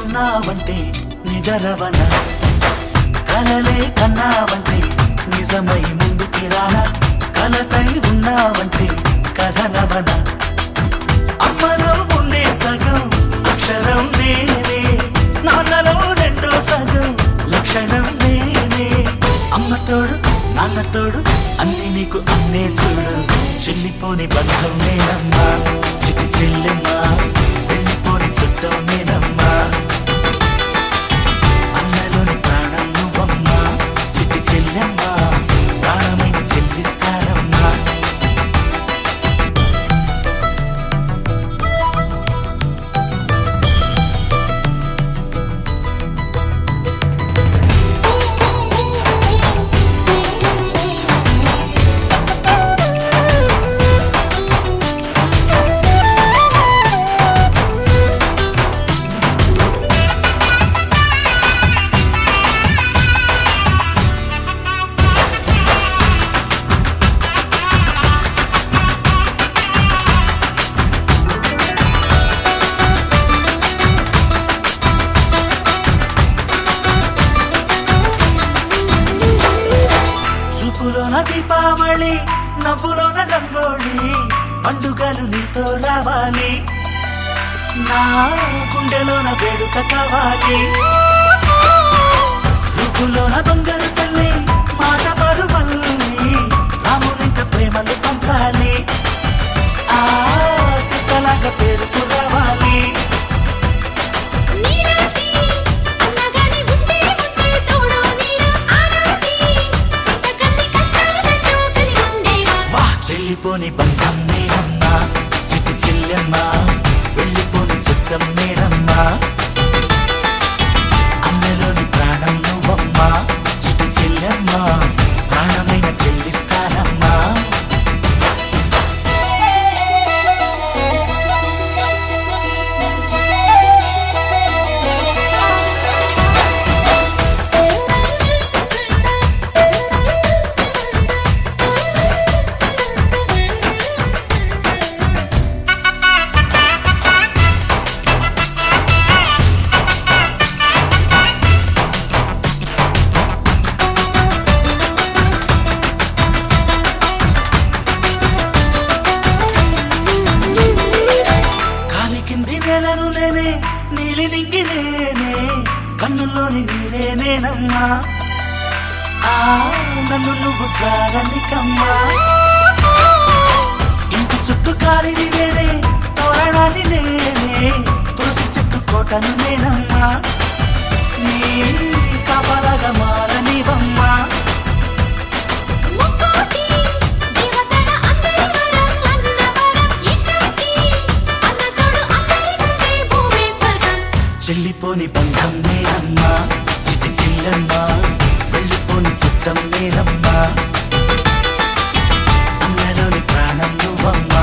ఉన్నావంటే నిదరవన కలలే కన్నావంటే నిజమై ముందుకి రానా కలతై ఉన్నావంటే కథనవన అమ్మలో ఉండే సగం అక్షరం నేనే నాన్నలో రెండో సగం లక్షణం నేనే అమ్మ తోడు నాన్న తోడు అన్ని నీకు అన్నే చూడు చెల్లిపోని బంధం నేనమ్మా చిటి చెల్లెమ్మా వెళ్ళిపోని చుట్టం నేనమ్మా అన్నలోని ప్రాణం నువ్వమ్మా చిటి చెల్లెమ్మా ప్రాణమైన చెల్లిస్తానమ్మా చూపులోన దీపావళి నవ్వులోన రంగోళి పండుగలు నీతో రావాలి నా గుండెలోన వేడుక కావాలి రూపులోన దొంగలు తల్లి మాట పరుమల్లి రామునింట ప్రేమలు పంచాలి ఆ సీతలాగా పేరుకు రావాలి వెళ్ళిపోని బంధం నేనమ్మా చిట్టి చెల్లెమ్మా వెళ్ళిపోని చుట్టం నేనమ్మా అన్నలోని ప్రాణం నువ్వమ్మా చిట్టి చెల్లెమ్మా ప్రాణమైన చెల్లిస్తానమ్మా నేలను నేనే నీలి నింగి నేనే కన్నుల్లోని నీరే నేనమ్మా ఆ నన్ను నువ్వు జారనికమ్మా ఇంటి చుట్టూ కాలిని నేనే తోరణాన్ని నేనే తులసి చెట్టు కోటను నేనమ్మా నీ కాపలాగా మారనివమ్మా చెల్లిపోని బంధం నేనమ్మా చిటి చెల్లెమ్మా వెళ్ళిపోని చుట్టం నేనమ్మా అన్నలోని ప్రాణం నువ్వమ్మా